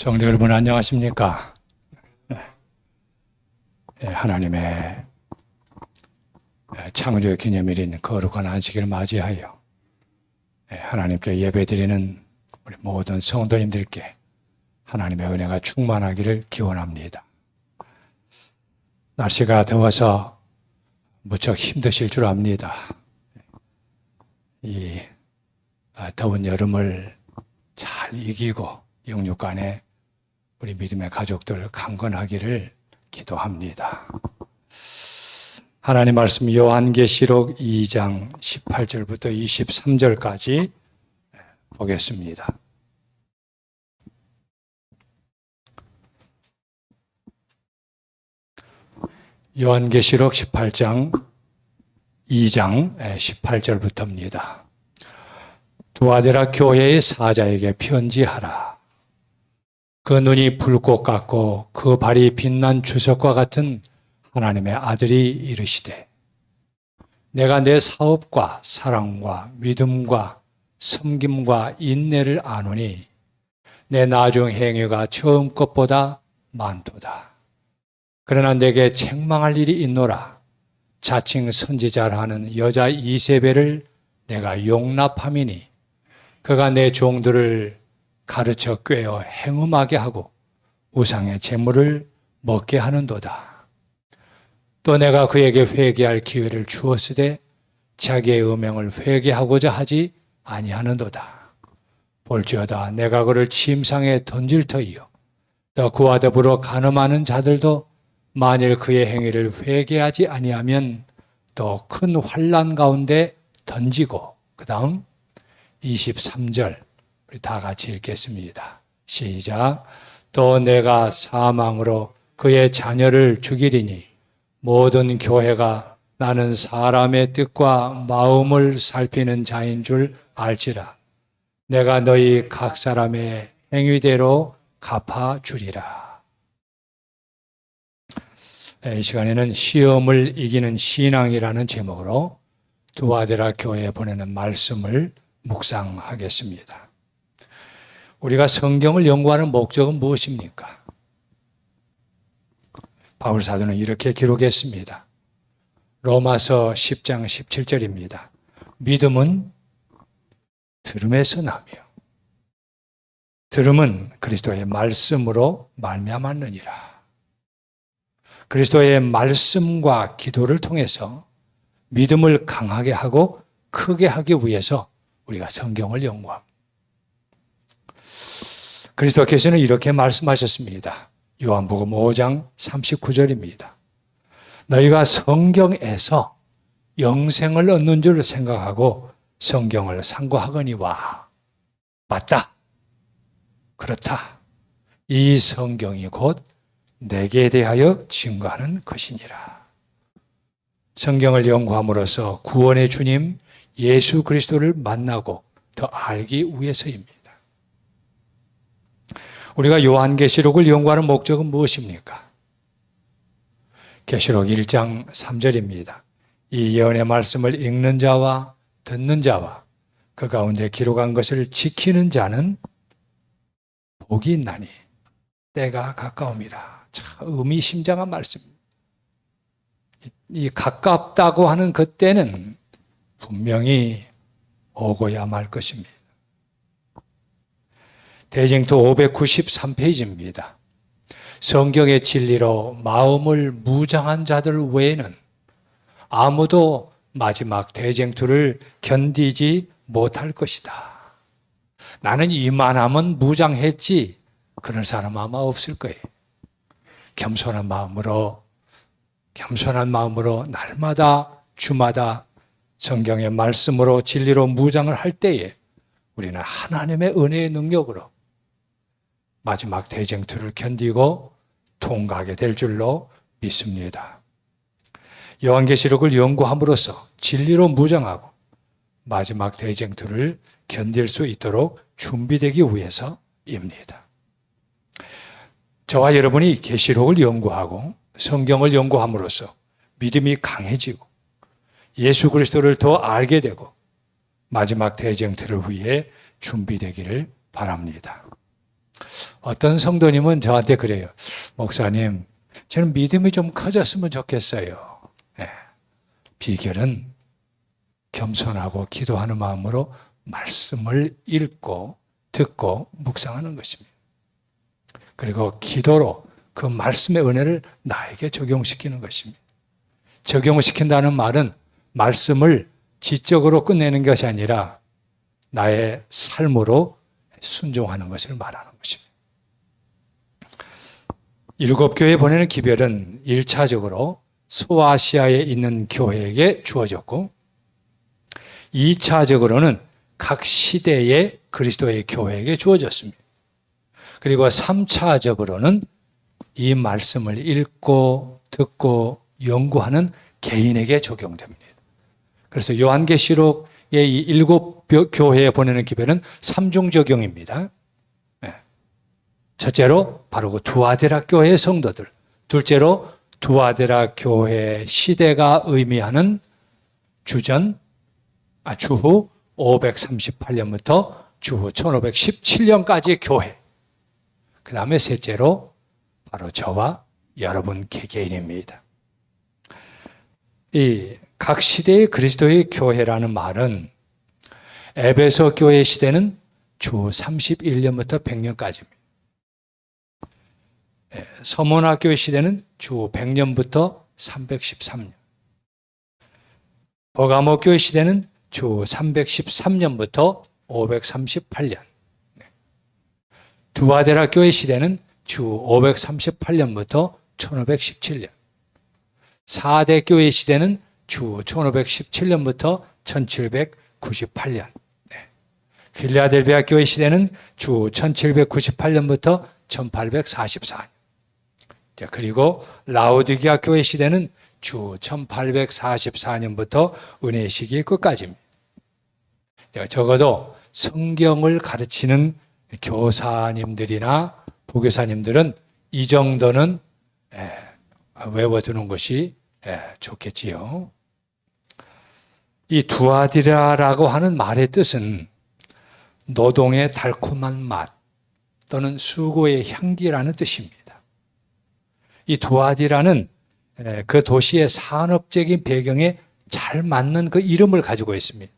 성도 여러분 안녕하십니까? 하나님의 창조 기념일인 거룩한 안식일을 맞이하여 하나님께 예배드리는 우리 모든 성도님들께 하나님의 은혜가 충만하기를 기원합니다. 날씨가 더워서 무척 힘드실 줄 압니다. 이 더운 여름을 잘 이기고 영육간에 우리 믿음의 가족들 강건하기를 기도합니다. 하나님 말씀 요한계시록 2장 18절부터 23절까지 보겠습니다. 요한계시록 18장 2장 18절부터입니다. 두아데라 교회의 사자에게 편지하라. 그 눈이 불꽃 같고 그 발이 빛난 주석과 같은 하나님의 아들이 이르시되 내가 내 사업과 사랑과 믿음과 섬김과 인내를 아노니 내 나중 행위가 처음 것보다 많도다. 그러나 내게 책망할 일이 있노라. 자칭 선지자라 하는 여자 이세벨을 내가 용납함이니 그가 내 종들을 가르쳐 꿰어 행음하게 하고 우상의 제물을 먹게 하는도다. 또 내가 그에게 회개할 기회를 주었으되 자기의 음행을 회개하고자 하지 아니하는도다. 볼지어다 내가 그를 침상에 던질 터이요 또 그와 더불어 간음하는 자들도 만일 그의 행위를 회개하지 아니하면 또 큰 환난 가운데 던지고 그 다음 23절 우리 다 같이 읽겠습니다. 시작. 또 내가 사망으로 그의 자녀를 죽이리니 모든 교회가 나는 사람의 뜻과 마음을 살피는 자인 줄 알지라. 내가 너희 각 사람의 행위대로 갚아주리라. 이 시간에는 시험을 이기는 신앙이라는 제목으로 두아데라 교회에 보내는 말씀을 묵상하겠습니다. 우리가 성경을 연구하는 목적은 무엇입니까? 바울 사도는 이렇게 기록했습니다. 로마서 10장 17절입니다. 믿음은 들음에서 나며 들음은 그리스도의 말씀으로 말미암았느니라. 그리스도의 말씀과 기도를 통해서 믿음을 강하게 하고 크게 하기 위해서 우리가 성경을 연구합니다. 그리스도께서는 이렇게 말씀하셨습니다. 요한복음 5장 39절입니다. 너희가 성경에서 영생을 얻는 줄 생각하고 성경을 상고하거니와 맞다. 그렇다. 이 성경이 곧 내게 대하여 증거하는 것이니라. 성경을 연구함으로써 구원의 주님 예수 그리스도를 만나고 더 알기 위해서입니다. 우리가 요한계시록을 연구하는 목적은 무엇입니까? 계시록 1장 3절입니다. 이 예언의 말씀을 읽는 자와 듣는 자와 그 가운데 기록한 것을 지키는 자는 복이 있나니 때가 가까움이라. 참 의미심장한 말씀입니다. 이 가깝다고 하는 그때는 분명히 오고야 말 것입니다. 대쟁투 593페이지입니다. 성경의 진리로 마음을 무장한 자들 외에는 아무도 마지막 대쟁투를 견디지 못할 것이다. 나는 이만하면 무장했지. 그런 사람 아마 없을 거예요. 겸손한 마음으로 날마다 주마다 성경의 말씀으로 진리로 무장을 할 때에 우리는 하나님의 은혜의 능력으로 마지막 대쟁투를 견디고 통과하게 될 줄로 믿습니다. 요한계시록을 연구함으로써 진리로 무장하고 마지막 대쟁투를 견딜 수 있도록 준비되기 위해서입니다. 저와 여러분이 계시록을 연구하고 성경을 연구함으로써 믿음이 강해지고 예수 그리스도를 더 알게 되고 마지막 대쟁투를 위해 준비되기를 바랍니다. 어떤 성도님은 저한테 그래요. 목사님, 저는 믿음이 좀 커졌으면 좋겠어요. 네. 비결은 겸손하고 기도하는 마음으로 말씀을 읽고 듣고 묵상하는 것입니다. 그리고 기도로 그 말씀의 은혜를 나에게 적용시키는 것입니다. 적용시킨다는 말은 말씀을 지적으로 끝내는 것이 아니라 나의 삶으로 순종하는 것을 말하는 것입니다. 7교회 보내는 기별은 1차적으로 소아시아에 있는 교회에게 주어졌고 2차적으로는 각 시대의 그리스도의 교회에게 주어졌습니다. 그리고 3차적으로는 이 말씀을 읽고 듣고 연구하는 개인에게 적용됩니다. 그래서 요한계시록의 이 7교회에 보내는 기별은 3중 적용입니다. 첫째로 바로 그 두아데라 교회의 성도들, 둘째로 두아데라 교회 시대가 의미하는 주후 538년부터 주후 1517년까지의 교회, 그 다음에 셋째로 바로 저와 여러분 개개인입니다. 이 각 시대의 그리스도의 교회라는 말은 에베소 교회 시대는 주 31년부터 100년까지입니다. 서문화 교회 시대는 주 100년부터 313년. 버가모 교회 시대는 주 313년부터 538년. 두아데라 교회 시대는 주 538년부터 1517년. 4대 교회 시대는 주 1517년부터 1798년. 필라델비아 교회 시대는 주 1798년부터 1844년. 그리고 라오디게아 교회 시대는 주 1844년부터 은혜의 시기의 끝까지입니다. 적어도 성경을 가르치는 교사님들이나 부교사님들은 이 정도는 외워두는 것이 좋겠지요. 이 두아디라라고 하는 말의 뜻은 노동의 달콤한 맛 또는 수고의 향기라는 뜻입니다. 이 두아디라는 그 도시의 산업적인 배경에 잘 맞는 그 이름을 가지고 있습니다.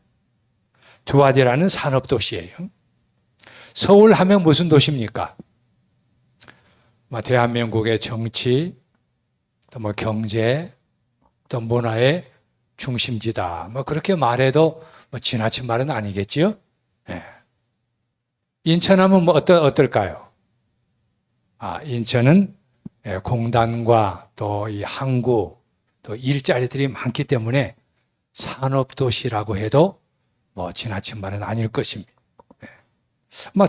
두아디라는 산업도시예요. 서울 하면 무슨 도시입니까? 대한민국의 정치, 또 경제, 또 문화의 중심지다. 그렇게 말해도 지나친 말은 아니겠지요? 네. 인천하면 어떨까요? 인천은 공단과 또 이 항구, 또 일자리들이 많기 때문에 산업도시라고 해도 지나친 말은 아닐 것입니다.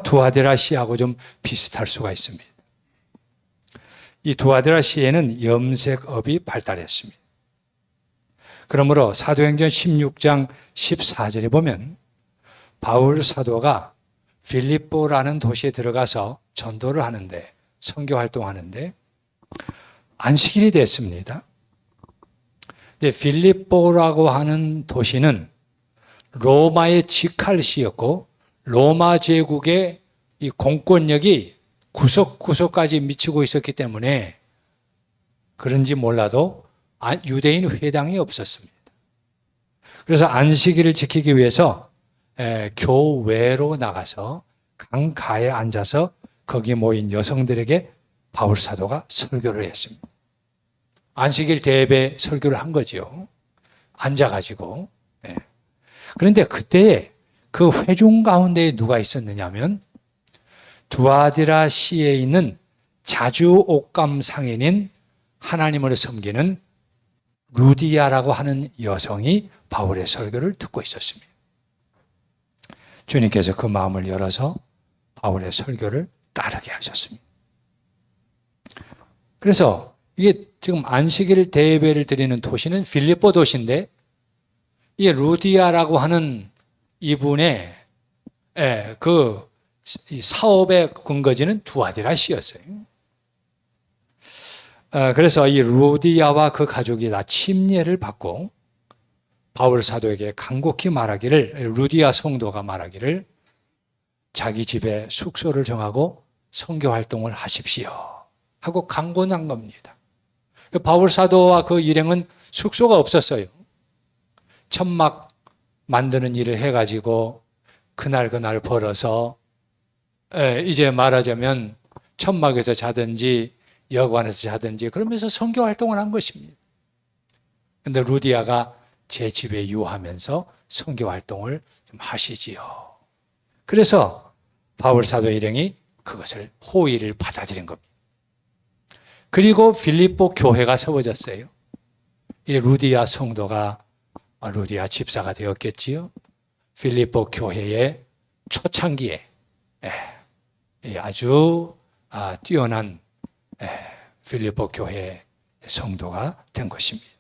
두아데라 시하고 좀 비슷할 수가 있습니다. 이 두아데라 시에는 염색업이 발달했습니다. 그러므로 사도행전 16장 14절에 보면 바울 사도가 필립보라는 도시에 들어가서 전도를 하는데, 선교 활동하는데 안식일이 됐습니다. 근데 필립보라고 하는 도시는 로마의 직할시였고 로마 제국의 이 공권력이 구석구석까지 미치고 있었기 때문에 그런지 몰라도 유대인 회당이 없었습니다. 그래서 안식일을 지키기 위해서 교외로 나가서 강가에 앉아서 거기 모인 여성들에게 바울 사도가 설교를 했습니다. 안식일 대예배 설교를 한 거죠. 앉아가지고. 그런데 그때 그 회중 가운데 누가 있었느냐면 두아디라 시에 있는 자주 옥감 상인인 하나님을 섬기는 루디아라고 하는 여성이 바울의 설교를 듣고 있었습니다. 주님께서 그 마음을 열어서 바울의 설교를 따르게 하셨습니다. 그래서 이게 지금 안식일 대예배를 드리는 도시는 필립보 도시인데 이 루디아라고 하는 이분의 그 사업의 근거지는 두아디라시였어요. 그래서 이 루디아와 그 가족이 다 침례를 받고 바울 사도에게 간곡히 말하기를, 루디아 성도가 말하기를 자기 집에 숙소를 정하고 선교 활동을 하십시오 하고 강권한 겁니다. 바울 사도와 그 일행은 숙소가 없었어요. 천막 만드는 일을 해가지고 그날 벌어서 이제 말하자면 천막에서 자든지 여관에서 자든지 그러면서 선교 활동을 한 것입니다. 그런데 루디아가 제 집에 유하면서 선교 활동을 좀 하시지요. 그래서 바울 사도 일행이 그것을 호의를 받아들인 겁니다. 그리고 필립보 교회가 세워졌어요. 이 루디아 성도가 루디아 집사가 되었겠지요. 필립보 교회의 초창기에 아주 뛰어난 필립보 교회 성도가 된 것입니다.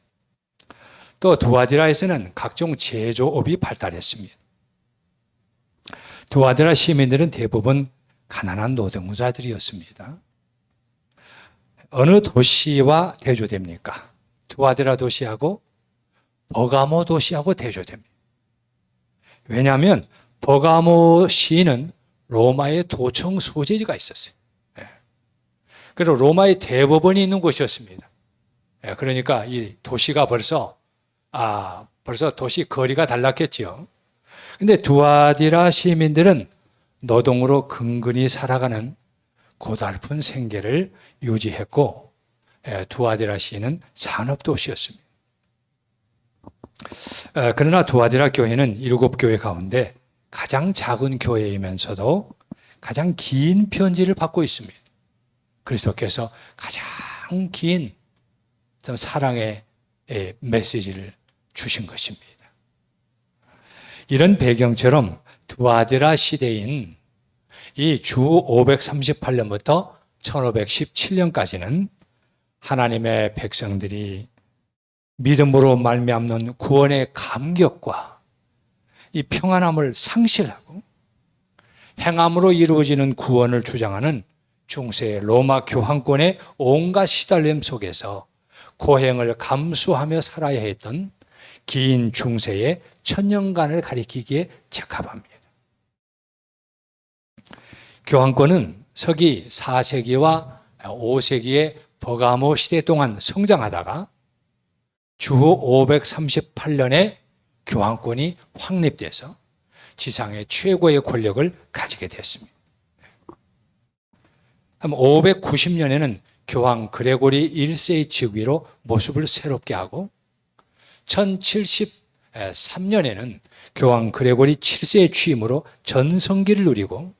또 두아디라에서는 각종 제조업이 발달했습니다. 두아디라 시민들은 대부분 가난한 노동자들이었습니다. 어느 도시와 대조됩니까? 두아디라 도시하고 버가모 도시하고 대조됩니다. 왜냐하면 버가모 시는 로마의 도청 소재지가 있었어요. 그리고 로마의 대법원이 있는 곳이었습니다. 그러니까 이 도시가 벌써 도시 거리가 달랐겠죠. 근데 두아디라 시민들은 노동으로 근근히 살아가는 고달픈 생계를 유지했고, 두아디라 시는 산업도시였습니다. 그러나 두아디라 교회는 7교회 가운데 가장 작은 교회이면서도 가장 긴 편지를 받고 있습니다. 그리스도께서 가장 긴 사랑의 메시지를 주신 것입니다. 이런 배경처럼 두아디라 시대인 이 주 538년부터 1517년까지는 하나님의 백성들이 믿음으로 말미암는 구원의 감격과 이 평안함을 상실하고 행함으로 이루어지는 구원을 주장하는 중세 로마 교황권의 온갖 시달림 속에서 고행을 감수하며 살아야 했던 긴 중세의 천년간을 가리키기에 적합합니다. 교황권은 서기 4세기와 5세기의 버가모 시대 동안 성장하다가 주 538년에 교황권이 확립돼서 지상의 최고의 권력을 가지게 됐습니다. 590년에는 교황 그레고리 1세의 즉위로 모습을 새롭게 하고 1073년에는 교황 그레고리 7세의 취임으로 전성기를 누리고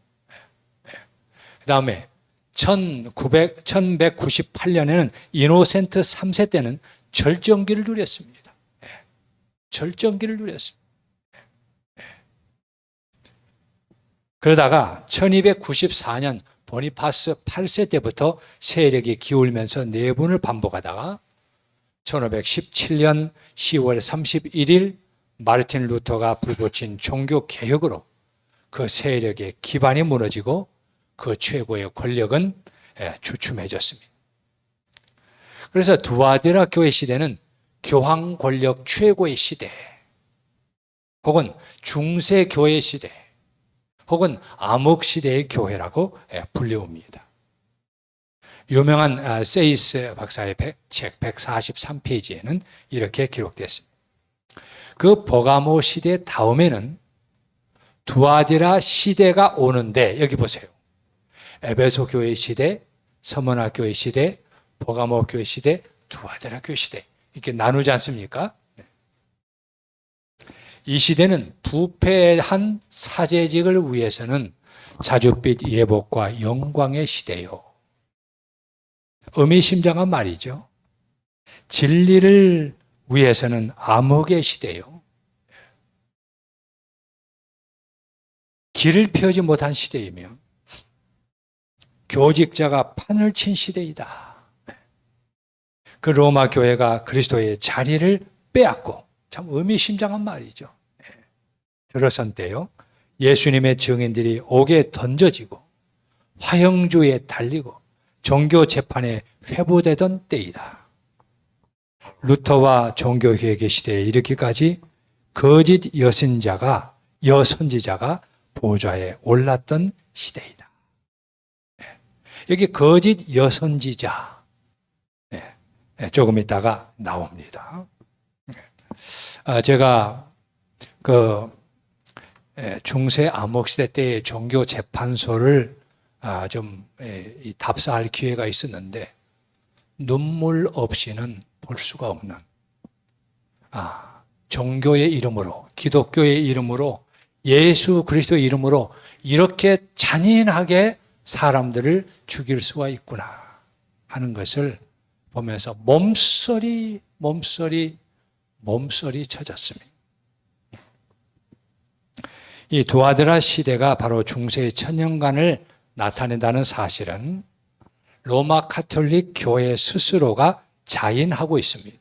그 다음에 1198년에는 이노센트 3세 때는 절정기를 누렸습니다. 절정기를 누렸습니다. 그러다가 1294년 보니파스 8세 때부터 세력이 기울면서 내분을 반복하다가 1517년 10월 31일 마르틴 루터가 불붙인 종교 개혁으로 그 세력의 기반이 무너지고 그 최고의 권력은 주춤해졌습니다. 그래서 두아디라 교회 시대는 교황 권력 최고의 시대, 혹은 중세 교회 시대, 혹은 암흑 시대의 교회라고 불려옵니다. 유명한 세이스 박사의 책 143페이지에는 이렇게 기록됐습니다. 그 버가모 시대 다음에는 두아디라 시대가 오는데, 여기 보세요. 에베소 교회 시대, 서머나 교회 시대, 버가모 교회 시대, 두아디라 교회 시대, 이렇게 나누지 않습니까? 이 시대는 부패한 사제직을 위해서는 자줏빛 예복과 영광의 시대요. 의미심장한 말이죠. 진리를 위해서는 암흑의 시대요. 길을 펴지 못한 시대이며 교직자가 판을 친 시대이다. 그 로마 교회가 그리스도의 자리를 빼앗고, 참 의미심장한 말이죠. 들어선 때요, 예수님의 증인들이 옥에 던져지고 화형주에 달리고 종교 재판에 회부되던 때이다. 루터와 종교개혁의 시대에 이르기까지 거짓 여선지자가 보좌에 올랐던 시대이다. 여기 거짓 여선지자. 조금 있다가 나옵니다. 제가 중세 암흑시대 때의 종교 재판소를 좀 답사할 기회가 있었는데 눈물 없이는 볼 수가 없는 종교의 이름으로, 기독교의 이름으로, 예수 그리스도의 이름으로 이렇게 잔인하게 사람들을 죽일 수가 있구나 하는 것을 보면서 몸서리 쳐졌습니다. 이 두아드라 시대가 바로 중세의 천년간을 나타낸다는 사실은 로마 가톨릭 교회 스스로가 자인하고 있습니다.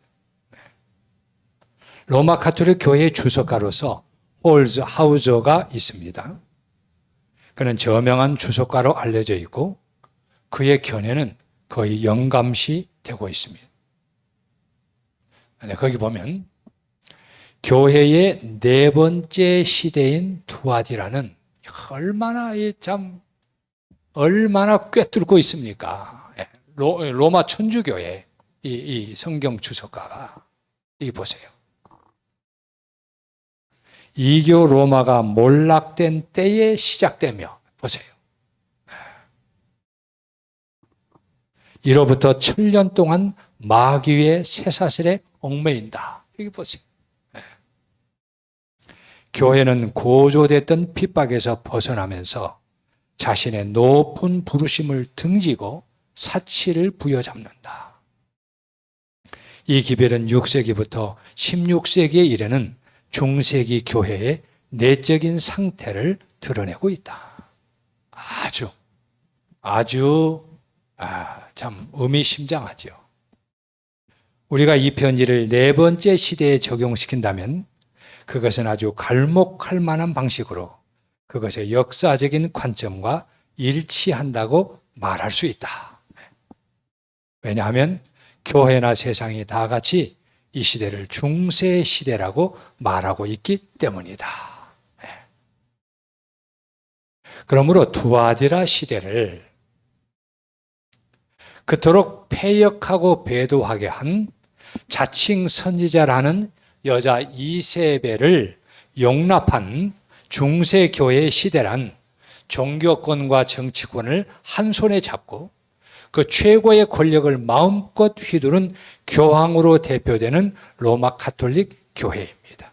로마 가톨릭 교회의 주석가로서 홀즈 하우저가 있습니다. 그는 저명한 주석가로 알려져 있고 그의 견해는 거의 영감시 되고 있습니다. 거기 보면 교회의 네 번째 시대인 두아디라는 얼마나 꿰뚫고 있습니까? 로마 천주교의 이 성경 주석가가 이 보세요. 이교 로마가 몰락된 때에 시작되며 보세요. 이로부터 1000년 동안 마귀의 쇠사슬에 얽매인다. 여기 보세요. 교회는 고조됐던 핍박에서 벗어나면서 자신의 높은 부르심을 등지고 사치를 부여잡는다. 이 기별은 6세기부터 16세기에 이르는 중세기 교회의 내적인 상태를 드러내고 있다. 아주 참 의미심장하죠. 우리가 이 편지를 네 번째 시대에 적용시킨다면 그것은 아주 갈목할 만한 방식으로 그것의 역사적인 관점과 일치한다고 말할 수 있다. 왜냐하면 교회나 세상이 다 같이 이 시대를 중세 시대라고 말하고 있기 때문이다. 그러므로 두아디라 시대를 그토록 패역하고 배도하게 한 자칭 선지자라는 여자 이세벨을 용납한 중세교회의 시대란 종교권과 정치권을 한 손에 잡고 그 최고의 권력을 마음껏 휘두른 교황으로 대표되는 로마 가톨릭 교회입니다.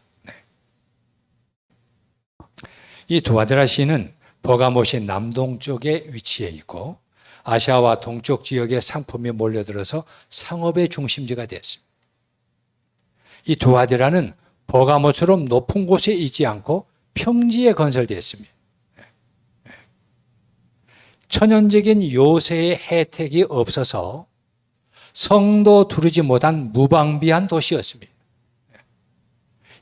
이 두아드라 시는 버가모시 남동쪽에 위치해 있고 아시아와 동쪽 지역의 상품이 몰려들어서 상업의 중심지가 됐습니다. 이 두아디라는 버가모처럼 높은 곳에 있지 않고 평지에 건설되었습니다. 천연적인 요새의 혜택이 없어서 성도 두르지 못한 무방비한 도시였습니다.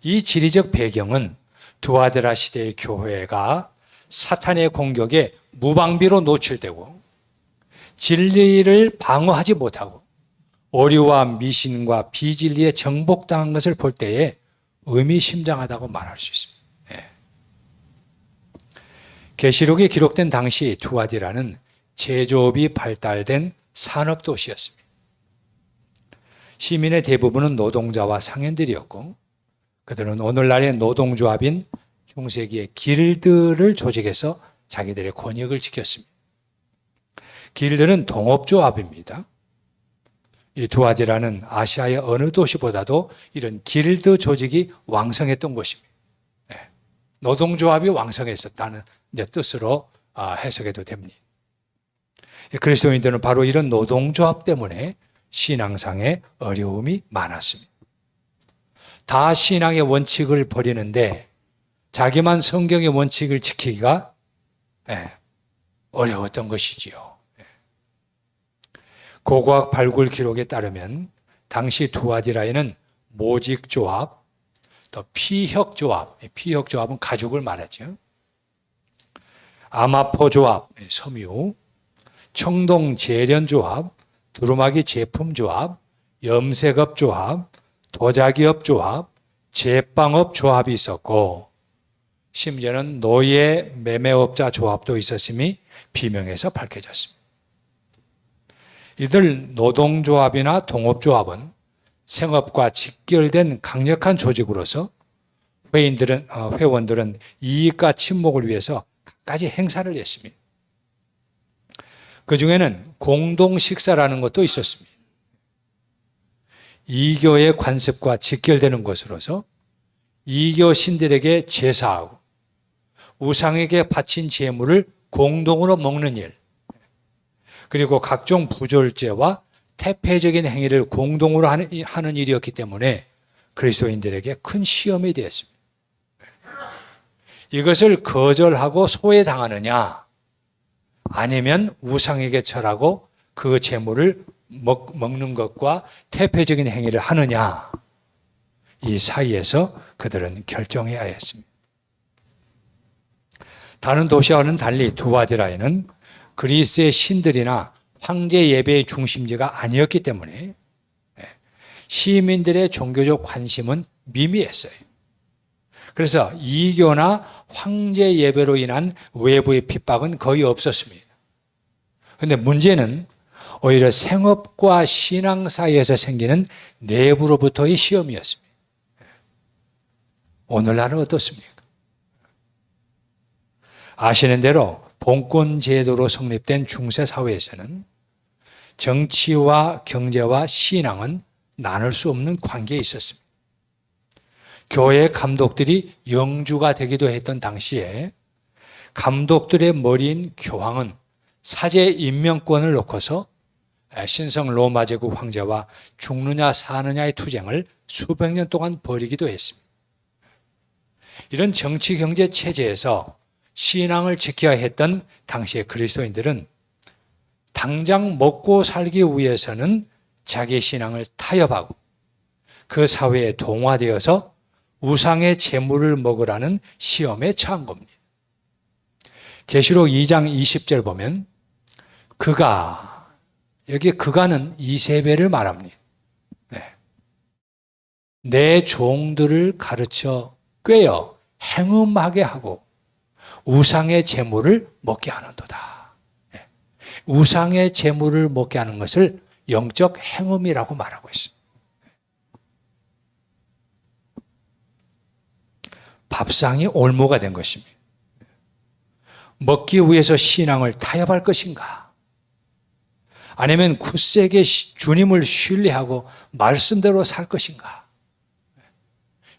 이 지리적 배경은 두아드라 시대의 교회가 사탄의 공격에 무방비로 노출되고 진리를 방어하지 못하고 오류와 미신과 비진리에 정복당한 것을 볼 때에 의미심장하다고 말할 수 있습니다. 계시록에 기록된 당시 두아디라는 제조업이 발달된 산업도시였습니다. 시민의 대부분은 노동자와 상인들이었고 그들은 오늘날의 노동조합인 중세기의 길드를 조직해서 자기들의 권익을 지켰습니다. 길드는 동업조합입니다. 이 두아디라는 아시아의 어느 도시보다도 이런 길드 조직이 왕성했던 곳입니다. 노동조합이 왕성했었다는 뜻으로 해석해도 됩니다. 그리스도인들은 바로 이런 노동조합 때문에 신앙상의 어려움이 많았습니다. 다 신앙의 원칙을 버리는데 자기만 성경의 원칙을 지키기가 어려웠던 것이지요. 고고학 발굴 기록에 따르면 당시 두아디라에는 모직조합, 또 피혁조합, 피혁조합은 가죽을 말하죠. 아마포조합, 섬유, 청동재련조합, 두루마기 제품조합, 염색업조합, 도자기업조합, 제빵업조합이 있었고 심지어는 노예 매매업자 조합도 있었음이 비명에서 밝혀졌습니다. 이들 노동조합이나 동업조합은 생업과 직결된 강력한 조직으로서 회원들은 이익과 친목을 위해서 갖가지 행사를 했습니다. 그 중에는 공동 식사라는 것도 있었습니다. 이교의 관습과 직결되는 것으로서 이교 신들에게 제사하고 우상에게 바친 제물을 공동으로 먹는 일, 그리고 각종 부절제와 태폐적인 행위를 공동으로 하는 일이었기 때문에 그리스도인들에게 큰 시험이 되었습니다. 이것을 거절하고 소외당하느냐, 아니면 우상에게 절하고 그 제물을 먹는 것과 태폐적인 행위를 하느냐, 이 사이에서 그들은 결정해야 했습니다. 다른 도시와는 달리 두아디라에는 그리스의 신들이나 황제 예배의 중심지가 아니었기 때문에 시민들의 종교적 관심은 미미했어요. 그래서 이교나 황제 예배로 인한 외부의 핍박은 거의 없었습니다. 그런데 문제는 오히려 생업과 신앙 사이에서 생기는 내부로부터의 시험이었습니다. 오늘날은 어떻습니까? 아시는 대로 봉건 제도로 성립된 중세 사회에서는 정치와 경제와 신앙은 나눌 수 없는 관계에 있었습니다. 교회 감독들이 영주가 되기도 했던 당시에 감독들의 머리인 교황은 사제 임명권을 놓고서 신성 로마 제국 황제와 죽느냐 사느냐의 투쟁을 수백 년 동안 벌이기도 했습니다. 이런 정치 경제 체제에서 신앙을 지켜야 했던 당시의 그리스도인들은 당장 먹고 살기 위해서는 자기 신앙을 타협하고 그 사회에 동화되어서 우상의 제물을 먹으라는 시험에 처한 겁니다. 계시록 2장 20절 보면 여기 그가는 이세벨을 말합니다. 내 종들을 가르쳐 꿰어 행음하게 하고 우상의 제물을 먹게 하는도다. 우상의 제물을 먹게 하는 것을 영적 행음이라고 말하고 있습니다. 밥상이 올무가 된 것입니다. 먹기 위해서 신앙을 타협할 것인가? 아니면 굳세게 주님을 신뢰하고 말씀대로 살 것인가?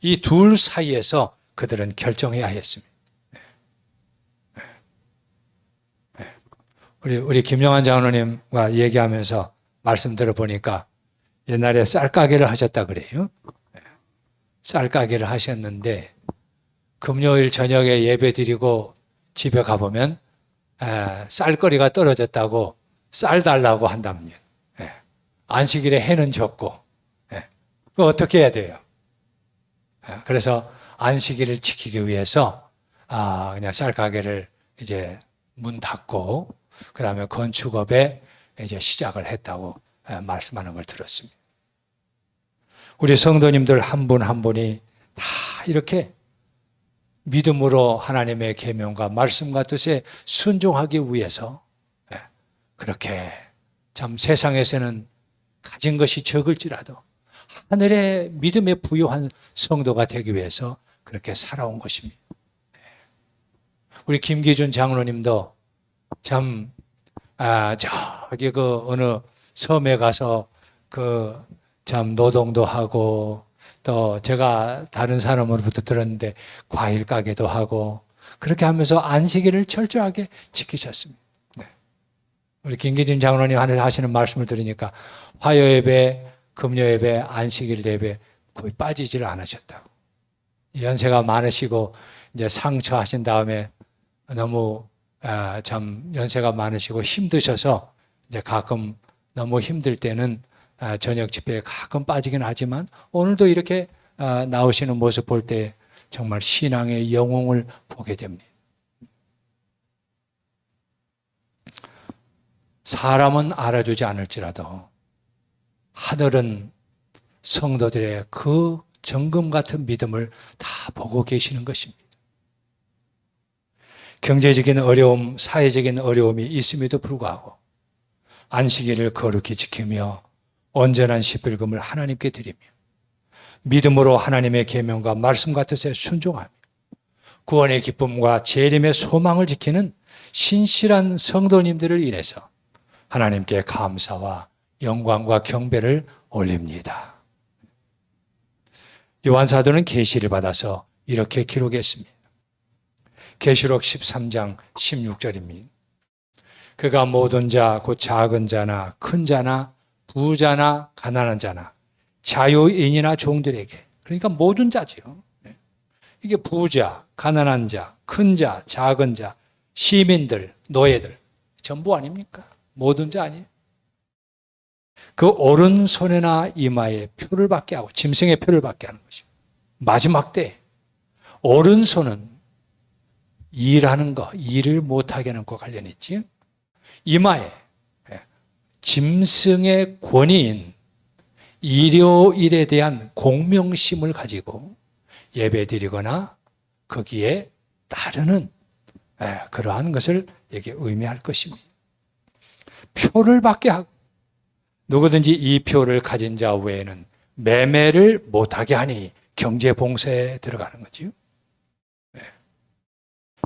이 둘 사이에서 그들은 결정해야 했습니다. 우리 김영환 장로님과 얘기하면서 말씀 들어보니까 옛날에 쌀가게를 하셨다 그래요. 쌀가게를 하셨는데 금요일 저녁에 예배 드리고 집에 가보면 쌀거리가 떨어졌다고 쌀 달라고 한답니다. 안식일에 해는 졌고 그거 어떻게 해야 돼요? 그래서 안식일을 지키기 위해서 그냥 쌀가게를 이제 문 닫고 그 다음에 건축업에 이제 시작을 했다고 말씀하는 걸 들었습니다. 우리 성도님들 한 분 한 분이 다 이렇게 믿음으로 하나님의 계명과 말씀과 뜻에 순종하기 위해서 그렇게 참 세상에서는 가진 것이 적을지라도 하늘의 믿음에 부유한 성도가 되기 위해서 그렇게 살아온 것입니다. 우리 김기준 장로님도 참 저기 그 어느 섬에 가서 그 참 노동도 하고 또 제가 다른 사람으로부터 들었는데 과일 가게도 하고 그렇게 하면서 안식일을 철저하게 지키셨습니다. 우리 김기준 장로님 하시는 말씀을 들으니까 화요예배, 금요예배, 안식일 예배 거의 빠지지를 않으셨다고. 연세가 많으시고 이제 상처하신 다음에 너무 참 연세가 많으시고 힘드셔서 이제 가끔 너무 힘들 때는 저녁 집회에 가끔 빠지긴 하지만 오늘도 이렇게 나오시는 모습 볼 때 정말 신앙의 영웅을 보게 됩니다. 사람은 알아주지 않을지라도 하늘은 성도들의 그 정금 같은 믿음을 다 보고 계시는 것입니다. 경제적인 어려움, 사회적인 어려움이 있음에도 불구하고 안식일을 거룩히 지키며 온전한 십일금을 하나님께 드리며 믿음으로 하나님의 계명과 말씀과 뜻에 순종하며 구원의 기쁨과 재림의 소망을 지키는 신실한 성도님들을 인해서 하나님께 감사와 영광과 경배를 올립니다. 요한사도는 계시를 받아서 이렇게 기록했습니다. 계시록 13장 16절입니다. 그가 모든 자, 곧 작은 자나 큰 자나 부자나 가난한 자나 자유인이나 종들에게, 그러니까 모든 자지요. 이게 부자, 가난한 자, 큰 자, 작은 자, 시민들, 노예들 전부 아닙니까? 모든 자 아니에요? 그 오른손이나 이마에 표를 받게 하고 짐승의 표를 받게 하는 것입니다. 마지막 때 오른손은 일하는 거, 일을 못하게 하는 것과 관련이 있지. 이마에 짐승의 권위인 일요일에 대한 공명심을 가지고 예배드리거나 거기에 따르는 그러한 것을 여기 의미할 것입니다. 표를 받게 하고 누구든지 이 표를 가진 자 외에는 매매를 못하게 하니 경제 봉쇄에 들어가는 거지요.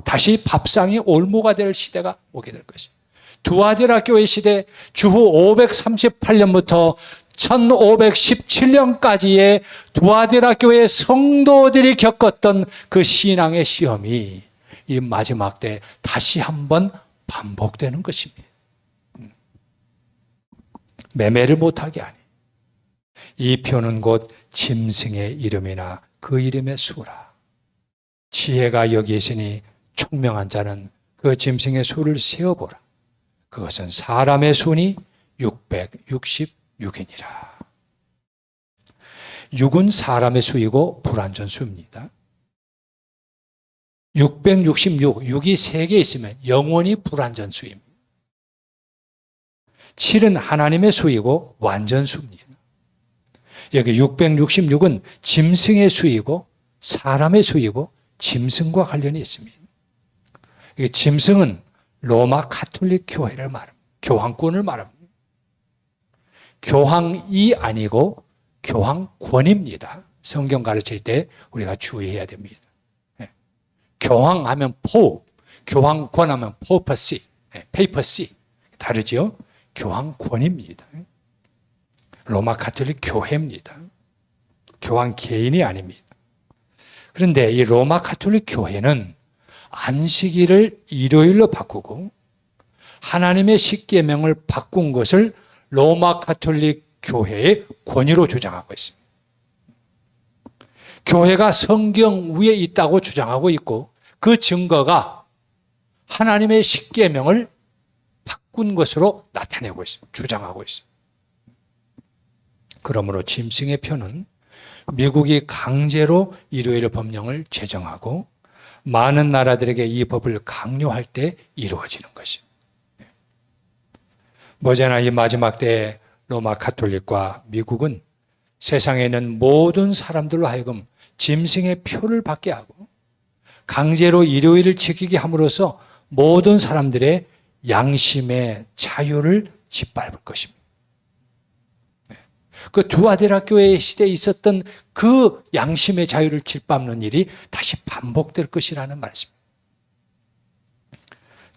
다시 밥상이 올무가 될 시대가 오게 될 것입니다. 두아디라 교회 시대 주후 538년부터 1517년까지의 두아디라 교회 성도들이 겪었던 그 신앙의 시험이 이 마지막 때 다시 한번 반복되는 것입니다. 매매를 못하게 하니 이 표는 곧 짐승의 이름이나 그 이름의 수라. 지혜가 여기 있으니 총명한 자는 그 짐승의 수를 세어보라. 그것은 사람의 순이 666이니라. 6은 사람의 수이고 불완전 수입니다. 666, 6이 3개 있으면 영원히 불완전 수입니다. 7은 하나님의 수이고 완전 수입니다. 여기 666은 짐승의 수이고 사람의 수이고 짐승과 관련이 있습니다. 짐승은 로마 가톨릭 교회를 말합니다. 교황권을 말합니다. 교황이 아니고 교황권입니다. 성경 가르칠 때 우리가 주의해야 됩니다. 교황하면 포, 교황권하면 포퍼시, 페이퍼시 다르죠? 교황권입니다. 로마 가톨릭 교회입니다. 교황 개인이 아닙니다. 그런데 이 로마 가톨릭 교회는 안식일을 일요일로 바꾸고 하나님의 십계명을 바꾼 것을 로마 가톨릭 교회의 권위로 주장하고 있습니다. 교회가 성경 위에 있다고 주장하고 있고 그 증거가 하나님의 십계명을 바꾼 것으로 나타내고 있습니다. 주장하고 있습니다. 그러므로 짐승의 표는 미국이 강제로 일요일 법령을 제정하고 많은 나라들에게 이 법을 강요할 때 이루어지는 것입니다. 머지않아 이 마지막 때에 로마 가톨릭과 미국은 세상에 있는 모든 사람들로 하여금 짐승의 표를 받게 하고 강제로 일요일을 지키게 함으로써 모든 사람들의 양심의 자유를 짓밟을 것입니다. 그 두아디라 교회 시대에 있었던 그 양심의 자유를 짓밟는 일이 다시 반복될 것이라는 말씀입니다.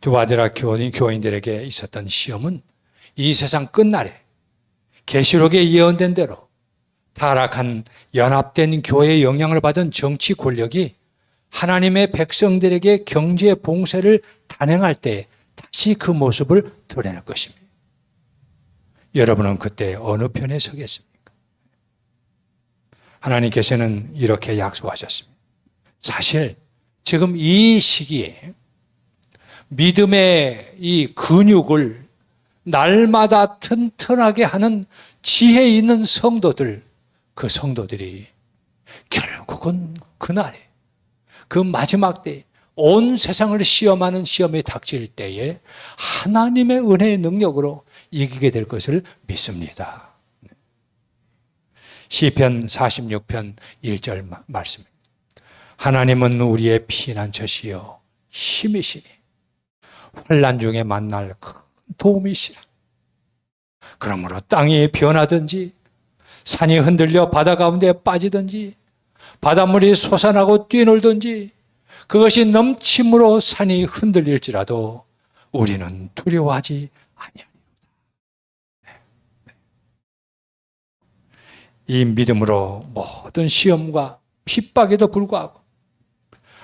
두아디라 교인들에게 있었던 시험은 이 세상 끝날에 계시록에 예언된 대로 타락한 연합된 교회의 영향을 받은 정치 권력이 하나님의 백성들에게 경제 봉쇄를 단행할 때 다시 그 모습을 드러낼 것입니다. 여러분은 그때 어느 편에 서겠습니까? 하나님께서는 이렇게 약속하셨습니다. 사실 지금 이 시기에 믿음의 이 근육을 날마다 튼튼하게 하는 지혜 있는 성도들, 그 성도들이 결국은 그날에 그 마지막 때에 온 세상을 시험하는 시험에 닥칠 때에 하나님의 은혜의 능력으로 이기게 될 것을 믿습니다. 시편 46편 1절 말씀입니다. 하나님은 우리의 피난처시요 힘이시니 환난 중에 만날 큰 도움이시라. 그러므로 땅이 변하든지 산이 흔들려 바다 가운데 빠지든지 바닷물이 솟아나고 뛰놀든지 그것이 넘침으로 산이 흔들릴지라도 우리는 두려워하지 아니하리로다. 이 믿음으로 모든 시험과 핍박에도 불구하고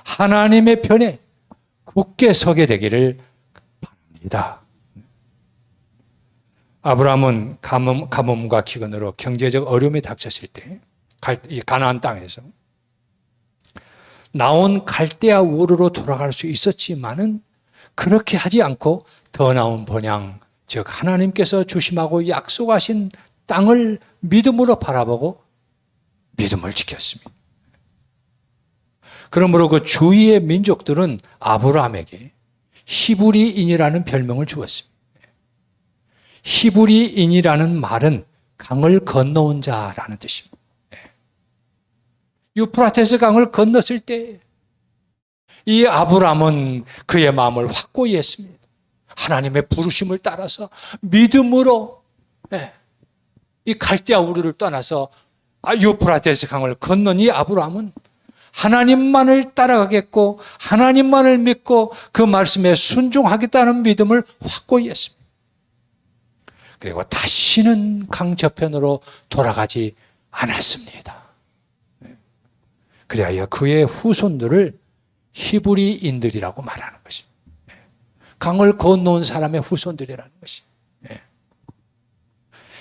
하나님의 편에 굳게 서게 되기를 바랍니다. 아브라함은 가뭄과 기근으로 경제적 어려움이 닥쳤을 때 이 가나안 땅에서 나온 갈대아 우르로 돌아갈 수 있었지만은 그렇게 하지 않고 더 나은 번향, 즉 하나님께서 주심하고 약속하신 땅을 믿음으로 바라보고 믿음을 지켰습니다. 그러므로 그 주위의 민족들은 아브라함에게 히브리인이라는 별명을 주었습니다. 히브리인이라는 말은 강을 건너온 자라는 뜻입니다. 유프라테스 강을 건넜을 때 이 아브라함은 그의 마음을 확고히 했습니다. 하나님의 부르심을 따라서 믿음으로 이 갈대아 우르를 떠나서 유프라테스 강을 건넌 이 아브라함은 하나님만을 따라가겠고 하나님만을 믿고 그 말씀에 순종하겠다는 믿음을 확고히 했습니다. 그리고 다시는 강 저편으로 돌아가지 않았습니다. 그리하여 그의 후손들을 히브리인들이라고 말하는 것입니다. 강을 건너온 사람의 후손들이라는 것입니다.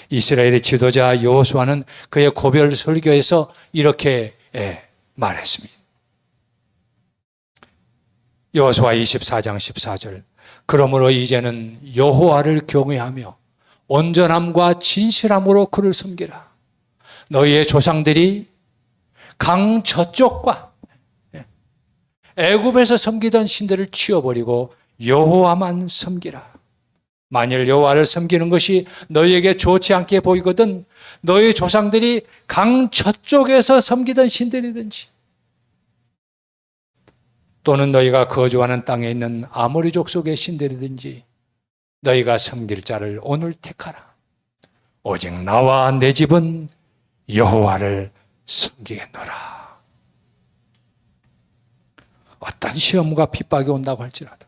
이스라엘의 지도자 여호수아는 그의 고별 설교에서 이렇게 말했습니다. 여호수아 24장 14절 그러므로 이제는 여호와를 경외하며 온전함과 진실함으로 그를 섬기라. 너희의 조상들이 강 저쪽과 애굽에서 섬기던 신들을 치워버리고 여호와만 섬기라. 만일 여호와를 섬기는 것이 너희에게 좋지 않게 보이거든 너희 조상들이 강 저쪽에서 섬기던 신들이든지 또는 너희가 거주하는 땅에 있는 아모리 족속의 신들이든지 너희가 섬길 자를 오늘 택하라. 오직 나와 내 집은 여호와를 섬기겠노라. 어떤 시험과 핍박이 온다고 할지라도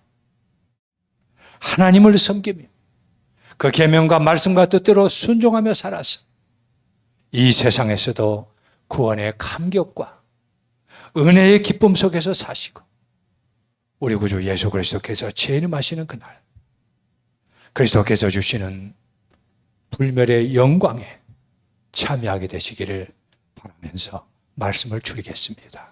하나님을 섬기며 그 계명과 말씀과 뜻대로 순종하며 살아서 이 세상에서도 구원의 감격과 은혜의 기쁨 속에서 사시고 우리 구주 예수 그리스도께서 재림하시는 그날 그리스도께서 주시는 불멸의 영광에 참여하게 되시기를 바라면서 말씀을 줄이겠습니다.